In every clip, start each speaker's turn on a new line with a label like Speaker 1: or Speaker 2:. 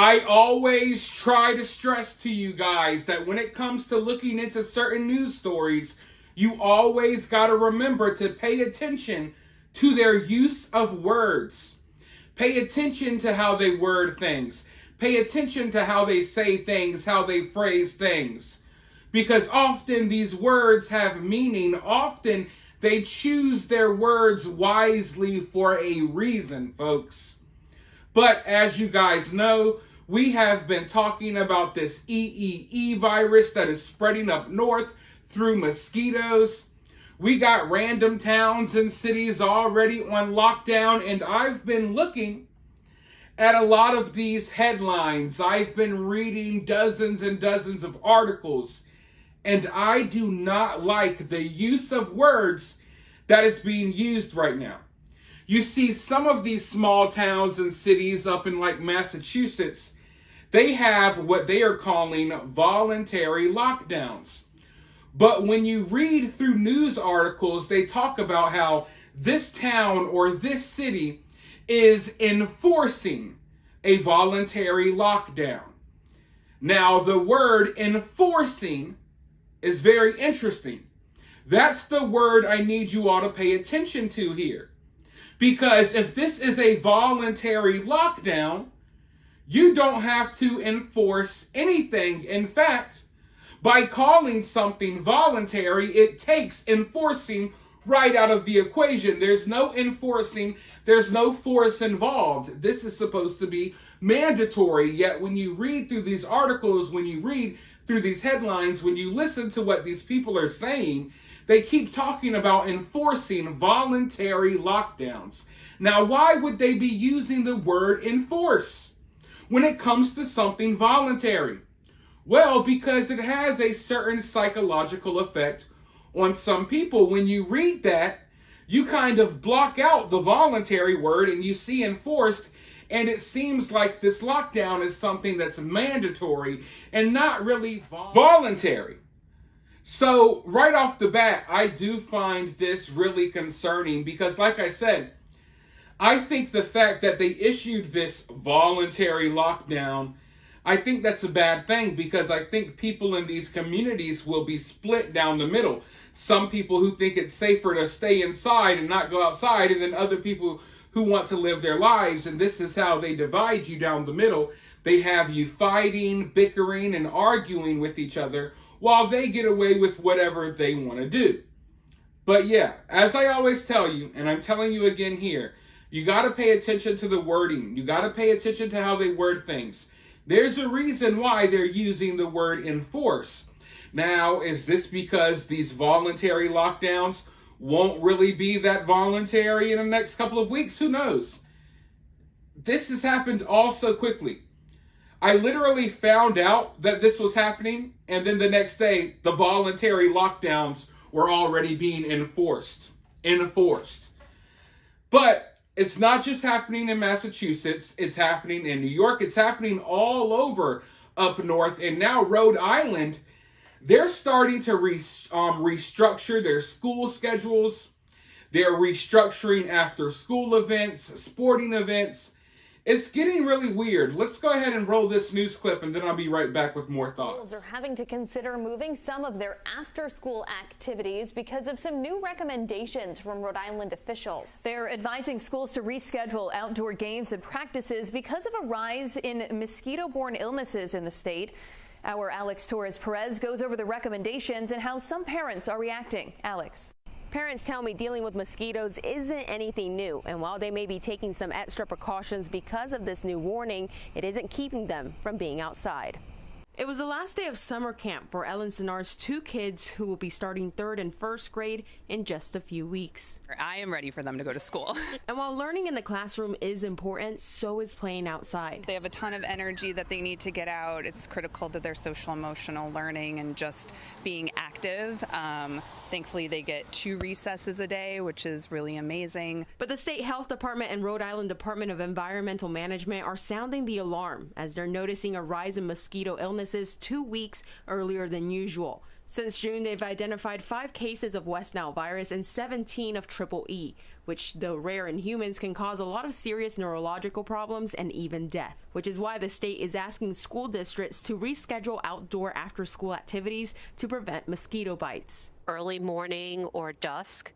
Speaker 1: I always try to stress to you guys that when it comes to looking into certain news stories, you always got to remember to pay attention to their use of words. Pay attention to how they word things. Pay attention to how they say things, how they phrase things. Because often these words have meaning. Often they choose their words wisely for a reason, folks. But as you guys know, we have been talking about this EEE virus that is spreading up north through mosquitoes. We got random towns and cities already on lockdown, and I've been looking at a lot of these headlines. I've been reading dozens and dozens of articles, and I do not like the use of words that is being used right now. You see, some of these small towns and cities up in like Massachusetts, they have what they are calling voluntary lockdowns. But when you read through news articles, they talk about how this town or this city is enforcing a voluntary lockdown. Now, the word enforcing is very interesting. That's the word I need you all to pay attention to here. Because if this is a voluntary lockdown, you don't have to enforce anything. In fact, by calling something voluntary, it takes enforcing right out of the equation. There's no enforcing, there's no force involved. This is supposed to be mandatory. Yet when you read through these articles, when you read through these headlines, when you listen to what these people are saying, they keep talking about enforcing voluntary lockdowns. Now, why would they be using the word enforce when it comes to something voluntary? Well, because it has a certain psychological effect on some people. When you read that, you kind of block out the voluntary word and you see enforced, and it seems like this lockdown is something that's mandatory and not really voluntary. So right off the bat, I do find this really concerning because, like I said, I think the fact that they issued this voluntary lockdown, I think that's a bad thing because I think people in these communities will be split down the middle. Some people who think it's safer to stay inside and not go outside, and then other people who want to live their lives. And this is how they divide you down the middle. They have you fighting, bickering, and arguing with each other while they get away with whatever they want to do. But yeah, as I always tell you, and I'm telling you again here, you got to pay attention to the wording. You got to pay attention to how they word things. There's a reason why they're using the word enforce. Now, is this because these voluntary lockdowns won't really be that voluntary in the next couple of weeks? Who knows? This has happened all so quickly. I literally found out that this was happening, and then the next day, the voluntary lockdowns were already being enforced. But it's not just happening in Massachusetts. It's happening in New York. It's happening all over up north. And now Rhode Island, they're starting to restructure their school schedules. They're restructuring after school events, sporting events. It's getting really weird. Let's go ahead and roll this news clip, and then I'll be right back with more thoughts.
Speaker 2: Schools are having to consider moving some of their after-school activities because of some new recommendations from Rhode Island officials. They're advising schools to reschedule outdoor games and practices because of a rise in mosquito-borne illnesses in the state. Our Alex Torres-Perez goes over the recommendations and how some parents are reacting. Alex.
Speaker 3: Parents tell me dealing with mosquitoes isn't anything new, and while they may be taking some extra precautions because of this new warning, it isn't keeping them from being outside.
Speaker 4: It was the last day of summer camp for Ellen Sinar's two kids who will be starting 3rd and 1st grade in just a few weeks.
Speaker 5: I am ready for them to go to school.
Speaker 4: And while learning in the classroom is important, so is playing outside.
Speaker 5: They have a ton of energy that they need to get out. It's critical to their social emotional learning and just being active. Thankfully, they get 2 recesses a day, which is really amazing.
Speaker 4: But the State Health Department and Rhode Island Department of Environmental Management are sounding the alarm as they're noticing a rise in mosquito illnesses 2 weeks earlier than usual. Since June, they've identified 5 cases of West Nile virus and 17 of triple E, which, though rare in humans, can cause a lot of serious neurological problems and even death, which is why the state is asking school districts to reschedule outdoor after-school activities to prevent mosquito bites.
Speaker 6: Early morning or dusk,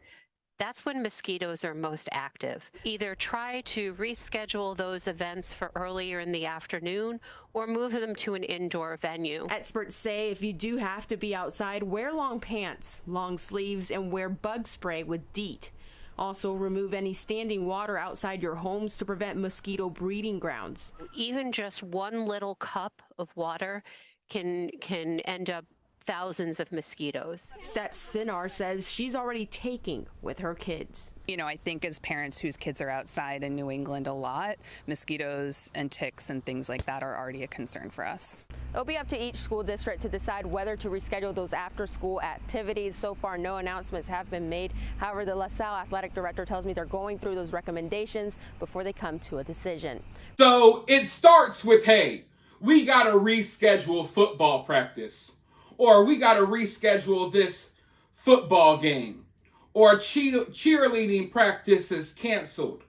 Speaker 6: that's when mosquitoes are most active. Either try to reschedule those events for earlier in the afternoon or move them to an indoor venue.
Speaker 4: Experts say if you do have to be outside, wear long pants, long sleeves, and wear bug spray with DEET. Also, remove any standing water outside your homes to prevent mosquito breeding grounds.
Speaker 6: Even just one little cup of water can end up thousands of mosquitoes.
Speaker 4: Steph Sinar says she's already taking with her kids.
Speaker 5: You know, I think as parents whose kids are outside in New England a lot, mosquitoes and ticks and things like that are already a concern for us.
Speaker 3: It'll be up to each school district to decide whether to reschedule those after-school activities. So far, no announcements have been made. However, the LaSalle athletic director tells me they're going through those recommendations before they come to a decision.
Speaker 1: So it starts with, hey, we got to reschedule football practice. Or we got to reschedule this football game. Or cheerleading practice is canceled.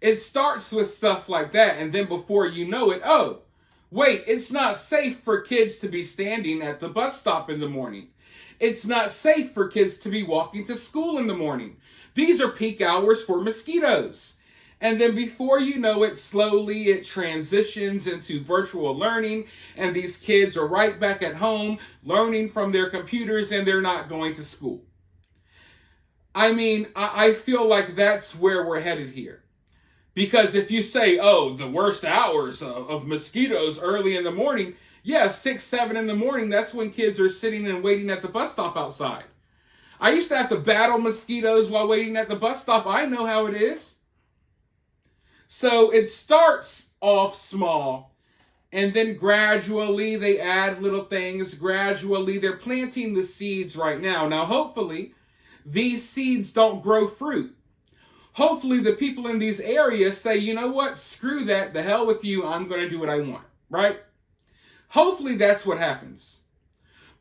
Speaker 1: It starts with stuff like that. And then before you know it, oh, wait, it's not safe for kids to be standing at the bus stop in the morning. It's not safe for kids to be walking to school in the morning. These are peak hours for mosquitoes. And then before you know it, slowly it transitions into virtual learning, and these kids are right back at home learning from their computers, and they're not going to school. I mean, I feel like that's where we're headed here. Because if you say, oh, the worst hours of mosquitoes early in the morning, yeah, 6, 7 in the morning, that's when kids are sitting and waiting at the bus stop outside. I used to have to battle mosquitoes while waiting at the bus stop. I know how it is. So it starts off small, and then gradually they add little things. Gradually they're planting the seeds right now. Now, hopefully, these seeds don't grow fruit. Hopefully the people in these areas say, you know what, screw that, the hell with you, I'm going to do what I want, right? Hopefully that's what happens.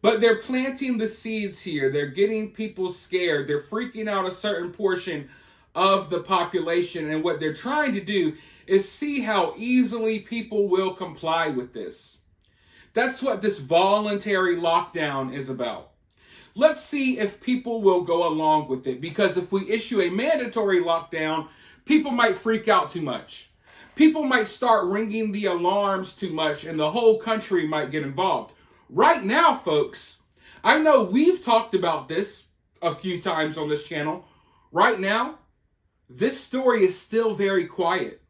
Speaker 1: But they're planting the seeds here. They're getting people scared. They're freaking out a certain portion of the population, and what they're trying to do is see how easily people will comply with this. That's what this voluntary lockdown is about. Let's see if people will go along with it, because if we issue a mandatory lockdown, people might freak out too much. People might start ringing the alarms too much, and the whole country might get involved. Right now, folks, I know we've talked about this a few times on this channel. Right now, this story is still very quiet.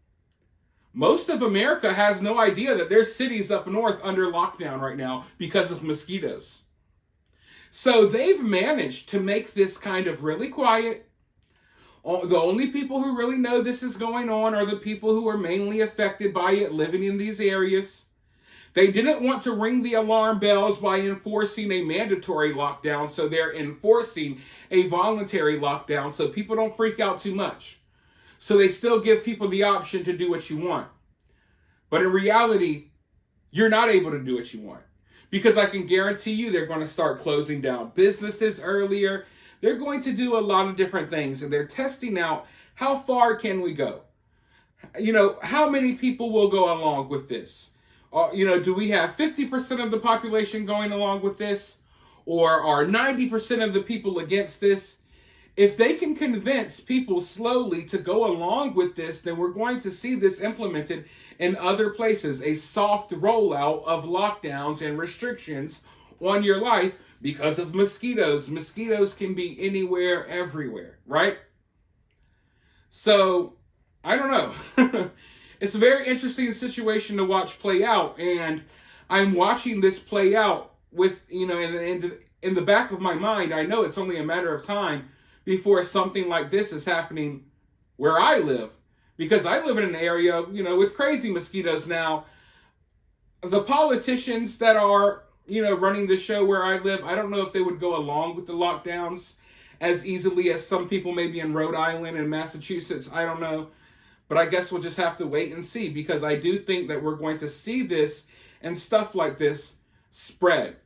Speaker 1: Most of America has no idea that there's cities up north under lockdown right now because of mosquitoes. So they've managed to make this kind of really quiet. The only people who really know this is going on are the people who are mainly affected by it, living in these areas. They didn't want to ring the alarm bells by enforcing a mandatory lockdown, so they're enforcing a voluntary lockdown so people don't freak out too much. So they still give people the option to do what you want. But in reality, you're not able to do what you want. Because I can guarantee you they're going to start closing down businesses earlier. They're going to do a lot of different things, and they're testing out how far can we go. You know, how many people will go along with this? Do we have 50% of the population going along with this? Or are 90% of the people against this? If they can convince people slowly to go along with this, then we're going to see this implemented in other places. A soft rollout of lockdowns and restrictions on your life because of mosquitoes. Mosquitoes can be anywhere, everywhere, right? So, I don't know. It's a very interesting situation to watch play out, and I'm watching this play out with, in the back of my mind, I know it's only a matter of time before something like this is happening where I live, because I live in an area, with crazy mosquitoes now. The politicians that are, running the show where I live, I don't know if they would go along with the lockdowns as easily as some people maybe in Rhode Island and Massachusetts. I don't know. But I guess we'll just have to wait and see, because I do think that we're going to see this and stuff like this spread.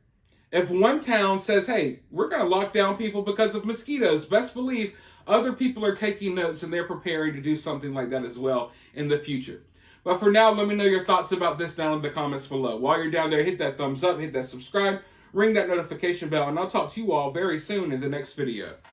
Speaker 1: If one town says, hey, we're going to lock down people because of mosquitoes, best believe other people are taking notes and they're preparing to do something like that as well in the future. But for now, let me know your thoughts about this down in the comments below. While you're down there, hit that thumbs up, hit that subscribe, ring that notification bell, and I'll talk to you all very soon in the next video.